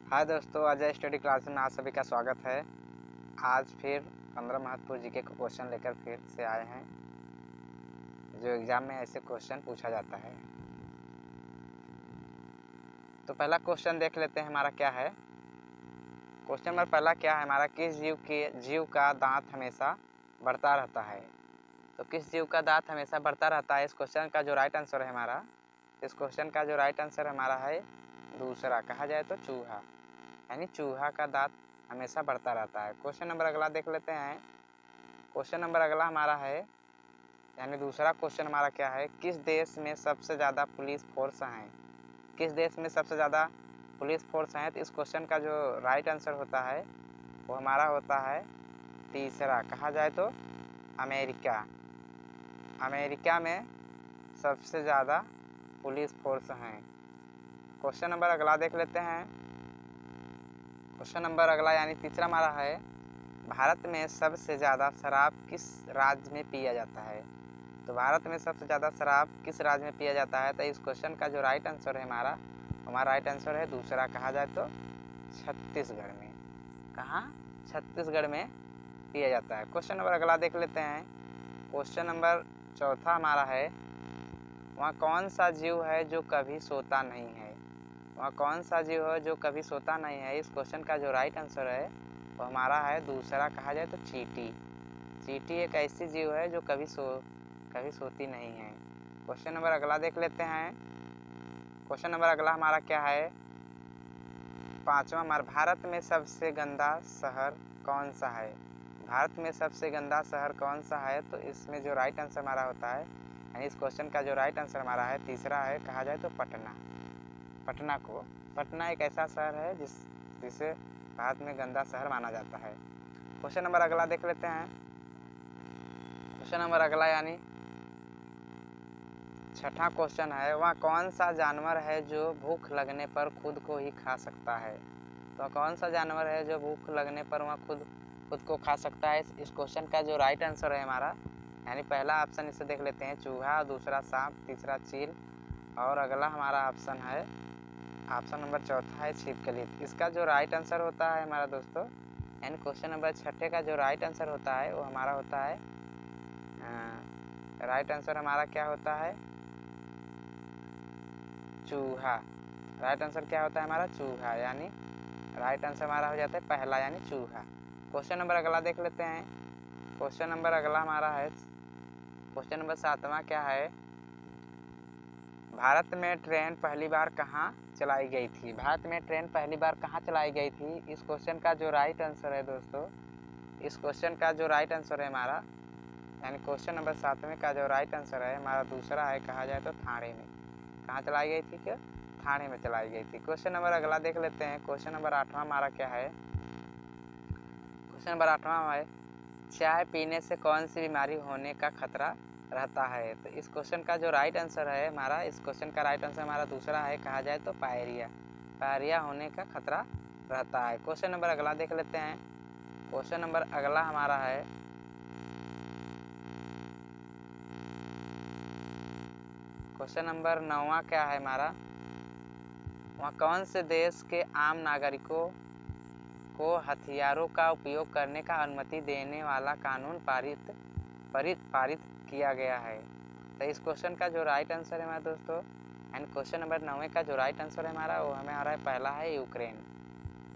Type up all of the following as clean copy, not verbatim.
हाय दोस्तों, Ajay study class में आप सभी का स्वागत है। आज फिर 15 महत्वपूर्ण जीके का क्वेश्चन लेकर फिर से आए हैं, जो एग्ज़ाम में ऐसे क्वेश्चन पूछा जाता है। तो पहला क्वेश्चन देख लेते हैं हमारा क्या है। क्वेश्चन नंबर पहला क्या है हमारा, किस जीव का दांत हमेशा बढ़ता रहता है। तो किस जीव का दांत हमेशा बढ़ता रहता है, इस क्वेश्चन का जो राइट आंसर है हमारा, इस क्वेश्चन का जो राइट आंसर हमारा है दूसरा, कहा जाए तो चूहा, यानी चूहा का दांत हमेशा बढ़ता रहता है। क्वेश्चन नंबर अगला देख लेते हैं। क्वेश्चन नंबर अगला हमारा है, यानी दूसरा क्वेश्चन हमारा क्या है, किस देश में सबसे ज़्यादा पुलिस फोर्स हैं। किस देश में सबसे ज़्यादा पुलिस फोर्स हैं। तो इस क्वेश्चन का जो राइट आंसर होता है वो हमारा होता है तीसरा, कहा जाए तो अमेरिका। अमेरिका में सबसे ज़्यादा पुलिस फोर्स हैं। क्वेश्चन नंबर अगला देख लेते हैं। क्वेश्चन नंबर अगला यानी तीसरा हमारा है, भारत में सबसे ज़्यादा शराब किस राज्य में पिया जाता है। तो भारत में सबसे ज़्यादा शराब किस राज्य में पिया जाता है। तो इस क्वेश्चन का जो राइट आंसर है हमारा राइट आंसर है दूसरा, कहा जाए तो छत्तीसगढ़ में। कहाँ? छत्तीसगढ़ में पिया जाता है। क्वेश्चन नंबर अगला देख लेते हैं। क्वेश्चन नंबर चौथा हमारा है, वहाँ कौन सा जीव है जो कभी सोता नहीं है। वहाँ कौन सा जीव है जो कभी सोता नहीं है। इस क्वेश्चन का जो राइट आंसर है वो हमारा है दूसरा, कहा जाए तो चींटी। चींटी एक ऐसी जीव है जो कभी सोती नहीं है। क्वेश्चन नंबर अगला देख लेते हैं। क्वेश्चन नंबर अगला हमारा क्या है, पांचवा हमारा, भारत में सबसे गंदा शहर कौन सा है। भारत में सबसे गंदा शहर कौन सा है। तो इसमें जो राइट आंसर हमारा होता है, यानी इस क्वेश्चन का जो राइट आंसर हमारा है तीसरा है, कहा जाए तो पटना। पटना एक ऐसा शहर है जिसे भारत में गंदा शहर माना जाता है। क्वेश्चन नंबर अगला देख लेते हैं। क्वेश्चन नंबर अगला यानी छठा क्वेश्चन है, वह कौन सा जानवर है जो भूख लगने पर खुद को ही खा सकता है। तो कौन सा जानवर है जो भूख लगने पर वह खुद को खा सकता है। इस क्वेश्चन का जो राइट आंसर है हमारा, यानी पहला ऑप्शन इसे देख लेते हैं चूहा, दूसरा सांप, तीसरा चील, और अगला हमारा ऑप्शन है ऑप्शन नंबर चौथा है छिपकली। इसका जो राइट आंसर होता है हमारा दोस्तों, यानी क्वेश्चन नंबर छठे का जो राइट आंसर होता है वो हमारा होता है राइट आंसर हमारा क्या होता है, चूहा। राइट आंसर क्या होता है हमारा, चूहा, यानी राइट आंसर हमारा हो जाता है पहला, यानी चूहा। क्वेश्चन नंबर अगला देख लेते हैं। क्वेश्चन नंबर अगला हमारा है क्वेश्चन नंबर सातवां क्या है, भारत में ट्रेन पहली बार कहाँ चलाई गई थी। भारत में ट्रेन पहली बार कहाँ चलाई गई थी। इस क्वेश्चन का जो राइट आंसर है दोस्तों, इस क्वेश्चन का जो राइट आंसर है हमारा, यानी क्वेश्चन नंबर 7वें का जो राइट आंसर है हमारा दूसरा है, कहा जाए तो थाने में। कहाँ चलाई गई थी, क्या? थाने में चलाई गई थी। क्वेश्चन नंबर अगला देख लेते हैं। क्वेश्चन नंबर 8वां हमारा क्या है, क्वेश्चन नंबर 8वां है, चाय पीने से कौन सी बीमारी होने का खतरा रहता है। तो इस क्वेश्चन का जो राइट आंसर है हमारा, इस क्वेश्चन का राइट आंसर हमारा दूसरा है, कहा जाए तो पायरिया होने का खतरा रहता है। क्वेश्चन नंबर अगला देख लेते हैं। क्वेश्चन नंबर अगला हमारा है, क्वेश्चन नंबर 9वां क्या है हमारा, वहाँ कौन से देश के आम नागरिकों को हथियारों का उपयोग करने का अनुमति देने वाला कानून पारित किया गया है। तो इस क्वेश्चन का जो राइट आंसर है हमारा दोस्तों, एंड क्वेश्चन नंबर 9 का जो राइट आंसर है हमारा वो हमें आ रहा है पहला है यूक्रेन।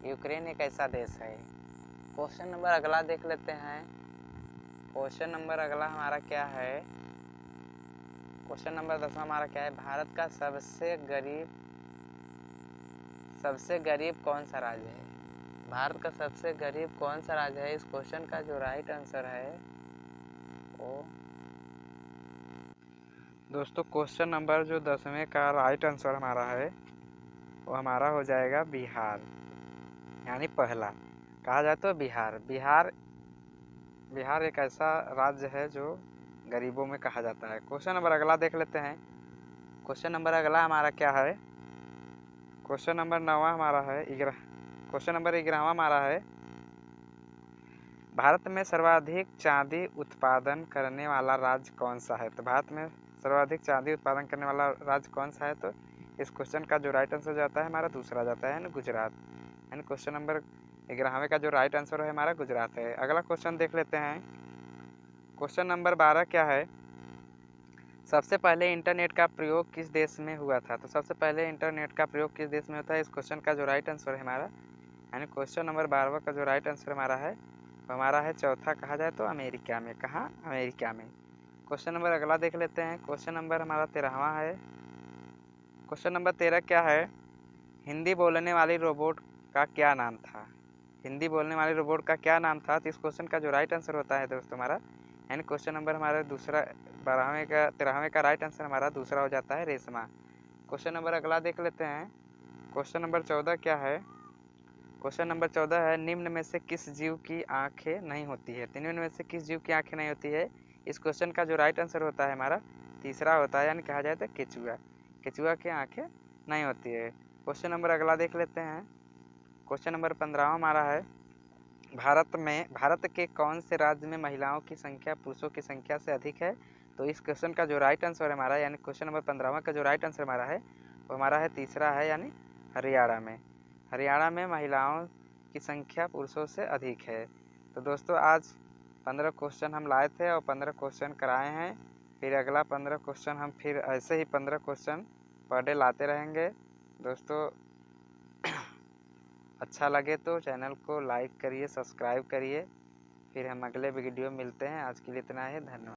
यूक्रेन एक ऐसा देश है। क्वेश्चन नंबर अगला देख लेते हैं। क्वेश्चन नंबर अगला हमारा क्या है, क्वेश्चन नंबर 10वां हमारा क्या है, भारत का सबसे गरीब कौन सा राज्य है। भारत का सबसे गरीब कौन सा राज्य है। इस क्वेश्चन का जो राइट आंसर है वो दोस्तों, क्वेश्चन नंबर जो 10वें का राइट आंसर हमारा है वो हमारा हो जाएगा बिहार, यानी पहला, कहा जाए तो बिहार एक ऐसा राज्य है जो गरीबों में कहा जाता है। क्वेश्चन नंबर अगला देख लेते हैं। क्वेश्चन नंबर अगला हमारा क्या है, क्वेश्चन नंबर 9वां हमारा है, क्वेश्चन नंबर 11वां हमारा है, भारत में सर्वाधिक चांदी उत्पादन करने वाला राज्य कौन सा है। तो भारत में सर्वाधिक चांदी उत्पादन करने वाला राज्य कौन सा है। तो इस क्वेश्चन का जो राइट आंसर जाता है हमारा दूसरा जाता है, गुजरात, यानी क्वेश्चन नंबर 11वें का जो राइट आंसर है हमारा गुजरात है। अगला क्वेश्चन देख लेते हैं। क्वेश्चन नंबर 12 क्या है, सबसे पहले इंटरनेट का प्रयोग किस देश में हुआ था। तो सबसे पहले इंटरनेट का प्रयोग किस देश में होता है, इस क्वेश्चन का जो राइट आंसर है हमारा, यानी क्वेश्चन नंबर 12 का जो राइट आंसर हमारा है वो हमारा है चौथा, कहा जाए तो अमेरिका में। कहाँ, अमेरिका में। क्वेश्चन नंबर अगला देख लेते हैं। क्वेश्चन नंबर हमारा 13वां है। क्वेश्चन नंबर 13 क्या है, हिंदी बोलने वाली रोबोट का क्या नाम था। हिंदी बोलने वाले रोबोट का क्या नाम था। तो इस क्वेश्चन का जो राइट आंसर होता है दोस्तों हमारा, यानी क्वेश्चन नंबर हमारा दूसरा 13वें का राइट आंसर हमारा दूसरा हो जाता है रेशमा। क्वेश्चन नंबर अगला देख लेते हैं। क्वेश्चन नंबर 14 क्या है, क्वेश्चन नंबर 14 है, निम्न में से किस जीव की आंखें नहीं होती है। निम्न में से किस जीव की आंखें नहीं होती है। इस क्वेश्चन का जो राइट आंसर होता है हमारा तीसरा होता है, यानी कहा जाए तो केचुआ। केचुआ की आंखें नहीं होती है। क्वेश्चन नंबर अगला देख लेते हैं। क्वेश्चन नंबर 15 हमारा है, भारत के कौन से राज्य में महिलाओं की संख्या पुरुषों की संख्या से अधिक है। तो इस क्वेश्चन का जो राइट आंसर है हमारा, यानी क्वेश्चन नंबर 15 का जो राइट आंसर हमारा है वो हमारा है तीसरा है, यानी हरियाणा में। हरियाणा में महिलाओं की संख्या पुरुषों से अधिक है। तो दोस्तों आज 15 क्वेश्चन हम लाए थे और 15 क्वेश्चन कराए हैं। फिर अगला 15 क्वेश्चन हम फिर ऐसे ही 15 क्वेश्चन पर डे लाते रहेंगे। दोस्तों अच्छा लगे तो चैनल को लाइक करिए, सब्सक्राइब करिए। फिर हम अगले वीडियो मिलते हैं। आज के लिए इतना ही, धन्यवाद।